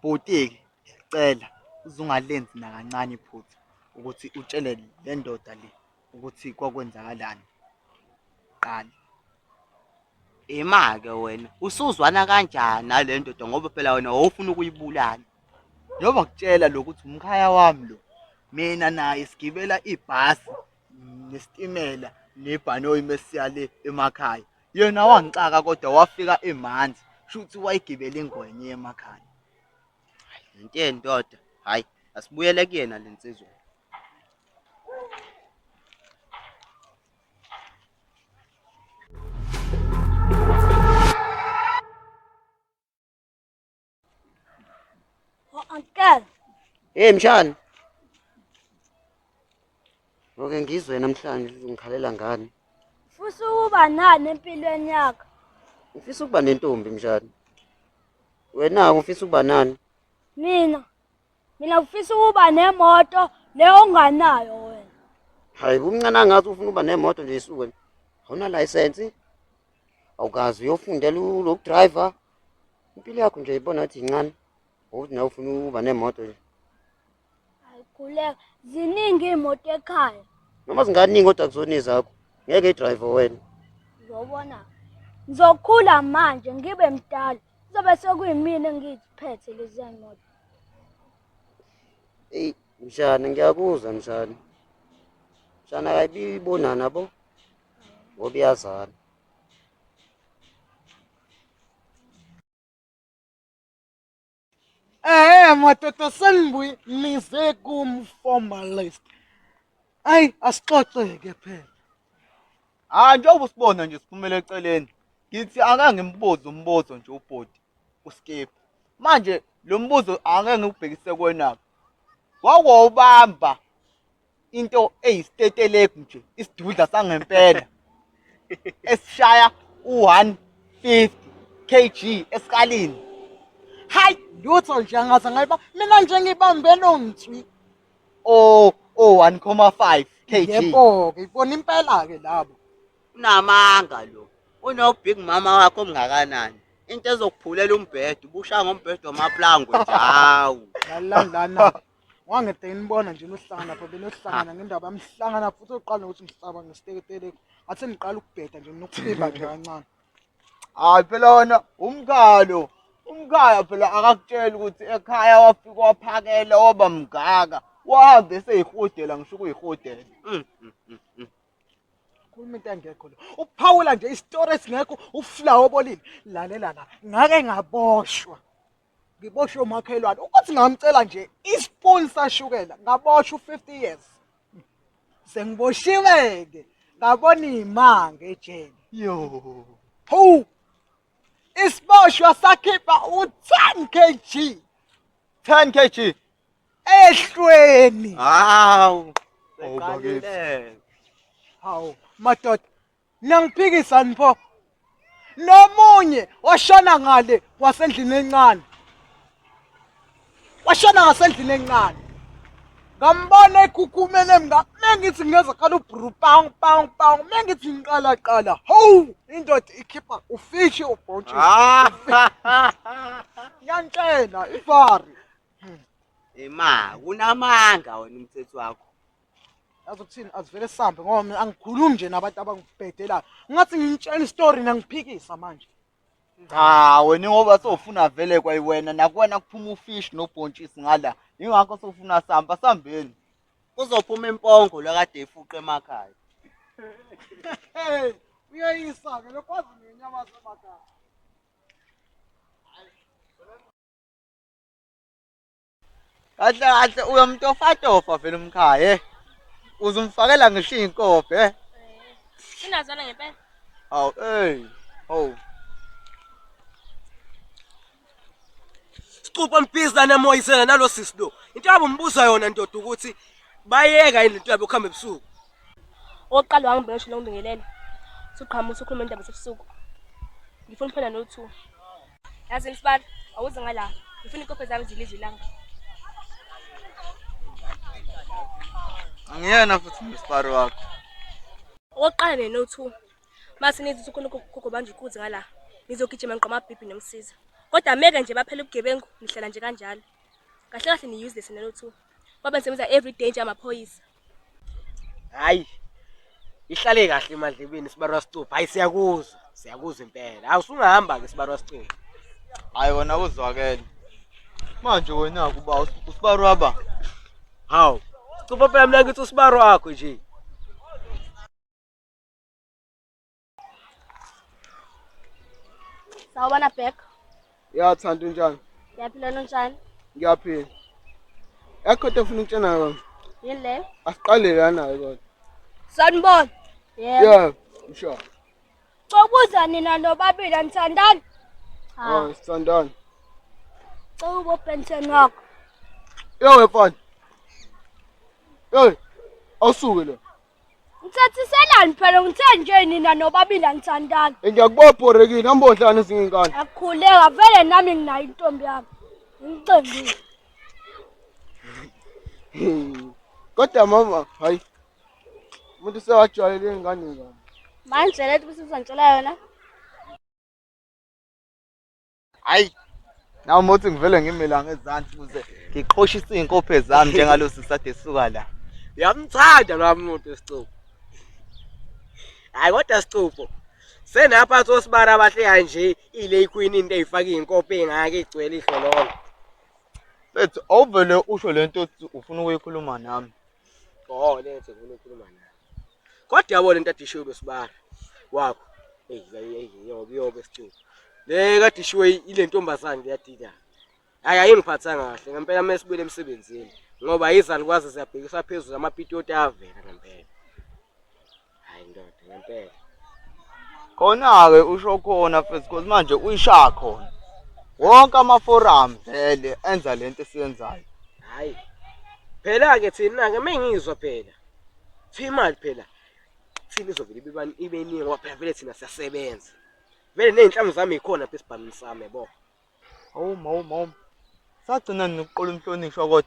Bhuti-ke sicela uzungalenzi nakancane iphutha ukuthi utshele le ndoda le ukuthi kwakwenzakalani. Qala. Ima-ke wena usuzwana kanjani nale ndoda ngoba phela wena wawufuna ukuyibulala? Njengoba kutshela lokuthi umkhaya wami lo, mina naye sigibela ibhasi nesitimela nebhanoyi mesiya le emakhaya. Yena wangicaka kodwa wafika emanzi. Shuthi wayigibela ingwenya emakhaya. Into yendoda. Hayi, asibuyele kuyena le nsizwa. Uncle. Hey mshana. Ngoke ngizwe namhlanje ngikhalela ngani? Ufisa ukuba nani empilweni yakho? Ngifisa ukuba nentombi mshana. Wena ufisa ukuba nani? Mina ufisa ukuba nemoto le onganayo wena. Hayi kumncane ngathi ufuna ukuba nemoto nje isuke. Awuna license? Awukazi uyofundela lo driver. Impilo yakho nje ibona ngathi incane. Ukuthi nawe ufuna ukuba nemoto nje. Ayikhuleka, ziningi imoto ekhaya. Noma zinganingi kodwa kuzona ezakho. Ngeke idriver wena. Uzobona. Ngizokhula manje ngibe mdala. Kuzobe sekuyimina engiziphethe lezi moto. Hey mshana ngiyakuzwa mshana. Mshana ayibibona nabo. Ngoba iyazana. Madoda senibuyise kumformalist. Ayi asixoxe-ke phela. Njengoba usibona nje siphumele eceleni. Ngithi ake ngimbuze umbuzo nje ubhodi uSkip. Manje lo mbuzo ake ngikubhekise kuwena. Wawubamba into eyisiteteleki nje, isidudla sangempela. Esishaya u150 kg esikalini. Hayi, lutho nje angaze ngayiba mina nje ngibambe lontswi. 1.5 kg. Yebo ke ibona impela ke labo. Unamanga lo. Unobig mama wakho omngakanani. Into ezokuphulela umbhedo, ubushaya ngombhedo wamaplangwe nje hawu. Lana. Wangede nibona nje nohlangana lapha benohlangana ngendaba yamhlangana futhi oqala ukuthi ngihlaba ngesitekeleko. Athi niqala ukubheda nje nokuphimba nje kancane. Hayi phela wona umkhalo. Umkhaya phela akakutshela ukuthi ekhaya wafika waphakela waba mgaka. Wahambe eseyihudela ngisho kuyihudela. Khuluma into engekho lo. Uphawula nje isitori esingekho uflower obolile. Lalela la. Ngake ngaboshwa. Ngiboshwe umakhelwane ukuthi ngamcela nje ispoon sashukela ngaboshwa u50 years. Sengiboshiwe ke. Ngabona imanga ejele. Yo. Ho. Isiboshwa sakhipha u10 kg. 10 kg. Ehlweni. Hawu. Awubakile. Hawu, madoda. Nangiphikisa nipho. Nomunye washona ngale wasendlini encane. Washona ngasendlini encane. Ngambona ekhukhumele mengithi ngeza khala ubru pang. Mengithi ngiqala. Ho, indoda ikhipha ufishi ubhontshi. Ngiyantshela ifari. Ema, unamanga wena umthetho wakho. Yazi ukuthini azivele sambe ngoba mina angikhulumi nje nabantu abangibhedelayo. Ngathi ngintshela istory nangiphikisa manje. Wena ngoba sowufuna vele kwayiwena nakuwena kuphuma ufish nobhontshisi ngala. Ingakho sowufuna sambeni. Kuzophuma impongo lakade ifuqa emakhaya. Uyayisa ke lokwazi ngenyama semakhaya. Kahle uyamtofatofa vele umkhaya. Uzumfakela ngisho inkobe. Sinazana ngempela. Hawu, Sicupha mbhiza nemoyisena nalo sisi lo. Into yabo umbuza yona ndoda ukuthi bayeka yini into yabo ukuhamba ebusuku. Oqala wangibhekisha ngibingelele. Suqhamusa ukhuluma indaba sebusuku. Ngifuna ukuphela no2. Yazi Msibali, awuze ngala. Ngifuna inkophe zami zilizwe ilanga. angiyena futhi uMsipari wakho. Oqala no2. Mase nithi ukhona ukugobanja ukuze ngala. Ngizogijima ngiqoma amabhibhi nomsiza. Kodwa meke nje baphela ubugebengu nihlala nje kanjalo. Kahle kahle ni useless nalo 2. Ngoba nisebenza every day nje amaphoyisa. Hayi. Ihlale kahle emadlebeni Sibarwa Sicupho. Hayi siyakuzwa impela. Awusungahamba ke Sibarwa Sicupho. Hayi wona uzwakele. Manje wena kuba uSibarwa ba? Hawu. Sicupho phela mina ngithi uSibarwa wakho nje. Sawubona back. Yathanda unjani? Yaphila nonjani? Ngiyaphila. Ekho ufuna ukutshena yona. Yini le? Asiqale lana kodwa. Sanibona. Yebo. Yeah, sure. Cokuza nina nobabili anithandani? Oh, sithandana. Cobo pension wakho. Yo mfana. Hey. Awusuke la. Ngithathiselani phela ngithe nje nina nobabili anithandani. Ngiyakubophorekile ambodlana izingane. Akukhuleka vele nami nginayo intombi yami. Ngicembile. Kodwa mama, hayi. Umuntu sewajwayele ingane ngane. Manje lethu bese uzangitshela yona. Hayi. Nawu mothi ngivele ngimilanga ezantsi ukuze ngiqhoshise izinkophe zami njengalosi sade suka la. Uyamthanda lo muntu Sicupho. Hayi kodwa Sicupho. Senapha osibara abahle kanje ile queen into ezifaka izinkopho ezingake igcwele ihlolonke. Bethu awuvele usho lento ufuna ukuyikhuluma nami. Oh lethe ngifuna ukukhuluma nawe. Kodwa yabo lento adishiwe losibara wakho. Yobe Sicupho. Le kade ishiwe ile ntombazane leyadida. Hayi ayingiphathanga kahle ngempela mesibuyele emsebenzini ngoba izalukwazi siyabhekisa phezulu amapitoti avela ngempela. Hayi ndoda ngempela. Khona ke usho khona first because manje uyishaya khona. Wonke amaforum vele enza lento esiyenzayo. Hayi. Phela ke thina ke mengizwa phela. Imali phela. Thina izovela ibe iningi ngoba phela vele thina siyasebenza. Vele nezinhlamvu zami ikhona phela esibhamini sami yabo. Hawu. Sagcina nokuqola umhlonishwa kodwa.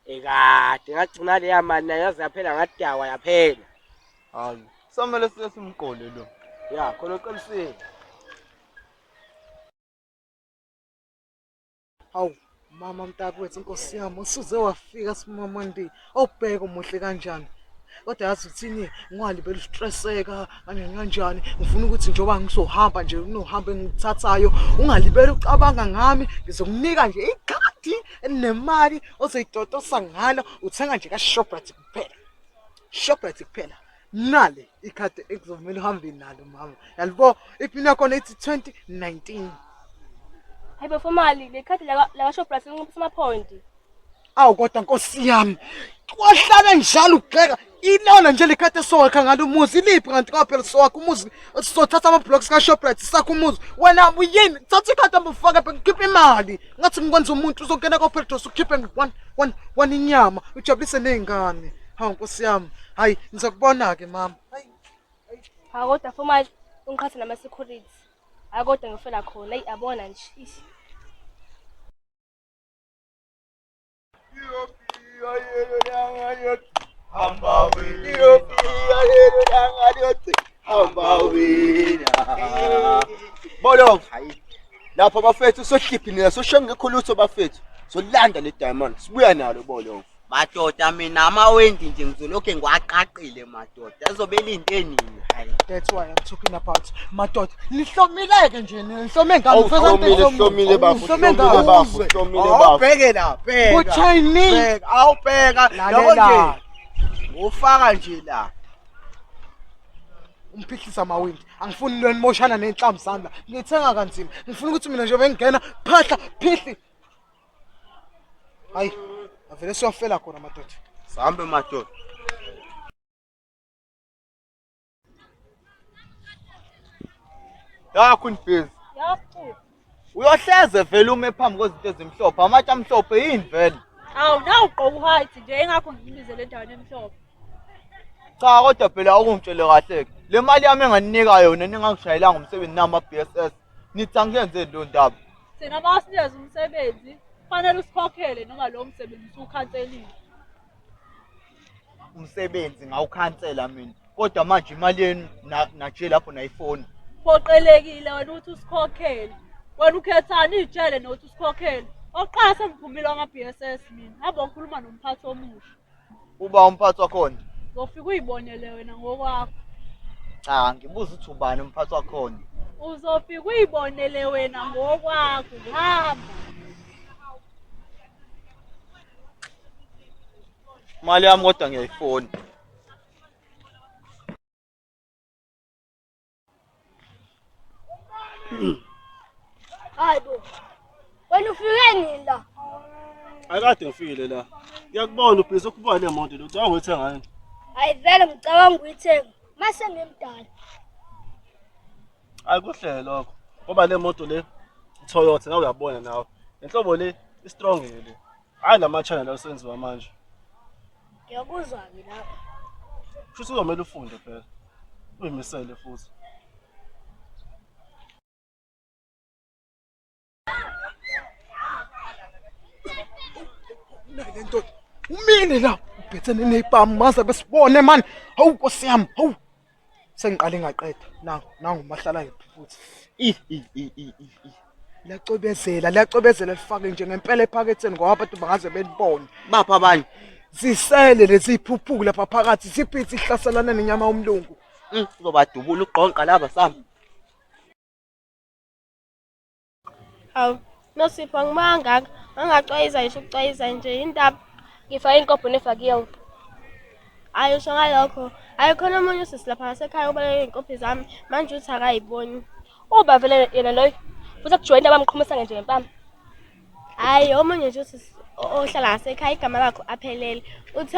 Ekade ngagcina leya mali nayo yaze yaphela ngadawa yaphela. Hayi. Samele simqole lo. Ya khona uqinisile. Hawu, mama mntakwethu inkosi yami usuze wafika simamandi. Awubheka umuhle kanjani? Kodwa yazi uthini ngalibela ustresseka kanjani ngifuna ukuthi njoba ngizohamba nje unohambe ngithathayo ungalibela ucabanga ngami ngizokunika nje ikhadi enemali ozoyidodosa ngalo uthenga nje ka Shoprite kuphela. Shoprite kuphela. Nale ikhadi ekuzomela uhambe nalo mama. Yalibo iphina khona ithi 2019. Hayi befomali le khadi la Shoprite ngipha ama point. Awu kodwa nkosi yami kwahlala njalo ugxeka ilona nje lekhate sowakha ngalo umuzi liphi kanti kwaphela sowakha umuzi sizothatha ama blocks ka Shoprite sakho umuzi wena uyini thatha ikhadi ambufaka ngikhipha imali ngathi ngikwenza umuntu uzongena kwa Petros ukhiphe one inyama ujabulise nezingane. Hawu nkosi yami hayi ngizokubona ke mama. Ha kodwa fomali ungikhatha nama security. Hayi kodwa ngifela khona ayabona nje. Hamba wena. Bolo. Lapha bafethu sohliphini sosho ngekho lutho bafethu. Solanda le diamond. Sibuya nalo bolo. Madoda mina amawendi nje ngizolokhe ngiwaqaqile madoda. Azobela into enini hayi. That's why I'm talking about madoda. Nihlomileke nje nihlome ngani Hlomile bafu. Awubheke la, bheka. Ku Chinese. Awubheka yabo nje. Ufaka nje la. Umphihlisa amawindi angifuni lo nimoshana nenhlamvu zami ngithenga kanzima ngifuna ukuthi mina nje bengena phahla phihli. Hayi avele siyofela khona madoda. Sambe madoda. Yakho nibhizi. Yakho. Uyohleze vele ume phambi kwezinto ezimhlophe. Amatshe amhlophe yini vele? Awu nawugqoka uHight nje engakho ngibizele endaweni emhlophe. Cha kodwa phela akungitshele kahle ke. Le mali yami enganinika yona ningangishayelanga umsebenzi nama BSS. Nithi angiyenze lo ndaba. Sina basinikeza umsebenzi kufanele usikhokhele noma lo msebenzi usukhanselile. Umsebenzi ngawukhansela mina. Kodwa manje imali yenu na nje lapho na iphone. Phoqelekile wena uthi usikhokhele. Wena ukhethani ijele nokuthi usikhokhele. Oqala sengiphumile ama-BSS mina. Hamba ngikhuluma nomphathi omusha. Uba umphathi wakhona. Uzofika uyibonele wena ngokwakho. Cha, ngibuza ukuthi ubani umphathi wakhona. Uzofika uyibonele wena ngokwakho. Hamba. Imali yami kodwa ngiyayifona. Hayi bo. Wena ufike nini la? Akade ngifikile la. Ngiyakubona ubhizi ukuba le moto lo ucabanga ukuthi ngani? Hayi vele ngicabanga ukuyithenga. Mase ngimdala. Ayikuhle lokho. Ngoba le moto le Toyota nawe uyabona nawe. Inhlobo le i-strong le. Hayi lama channel asenziwa manje. Ngiyakuzwa ke lapha. Futhi uzomela ufunde phela. Uyimisele futhi. Le ndoda umile la ubhethene nepamu maze besibone man. Hawu Nkosi yami, hawu. Sengiqale ngaqeda. Nangu mahlala yiphuthi. Liyacobezela lifake nje ngempela ephaketheni ngoba abantu bangaze belibone. Bapha abanye. Zisele lezi iphuphuku lapha phakathi siphithi ihlaselana nenyama yomlungu. Uzobadubula uqonqa laba sami. Hawu, Nosipho ngimangaka. Angacwayiza ngisho ukucwayiza nje indaba. Ngifake inkopho nefakiyo. Hayi usho ngalokho. Ayikhona umunye usisi lapha ngasekhaya obaleka inkopho zami. Manje uthi akayiboni. Uba vele yena loyo. Futhi akujoyina bamqhumisa nje ngempama. Hayi omunye nje usisi ohlala ngasekhaya igama lakho aphelele. Uthe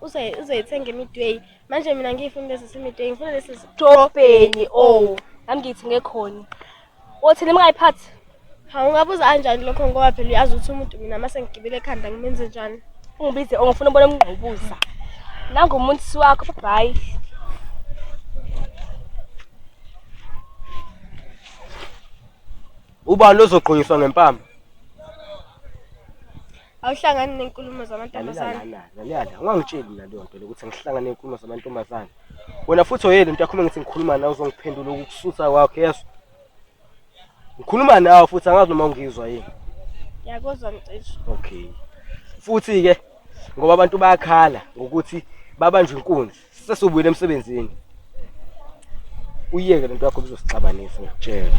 uzoyithenga emidway. Manje mina ngifuna lesi simidway. Ngifuna lesi drobheni nami ngiyithenge khona. Uthi nimngayiphathi? Hawu ungabuza kanjani lokho ngoba phela uyazi ukuthi umuntu mina mase ngigibele ekhanda ngimenze njani. Ungibize ongifuna ubone umngqubuza. Nangu umuntu wakho bye. Ubani lozogqonyiswa ngempama? Awuhlangani nenkulumo zamantombazane. Lalela, ungangitsheli naleyo nto ukuthi ngihlangane nenkulumo zamantombazane. Wena futhi oyela into yakhuluma ngithi ngikhuluma nawe uzongiphendula ukukususa kwakho yeso. Ngikhuluma nawe futhi angazi noma ungizwa yini. Ngiyakuzwa mcishi. Okay. Futhi ke ngoba abantu bayakhala ngokuthi babanjwe inkunzi sesubuyile emsebenzini. Uyeke lento yakho bizosixabanisa ngikutshela.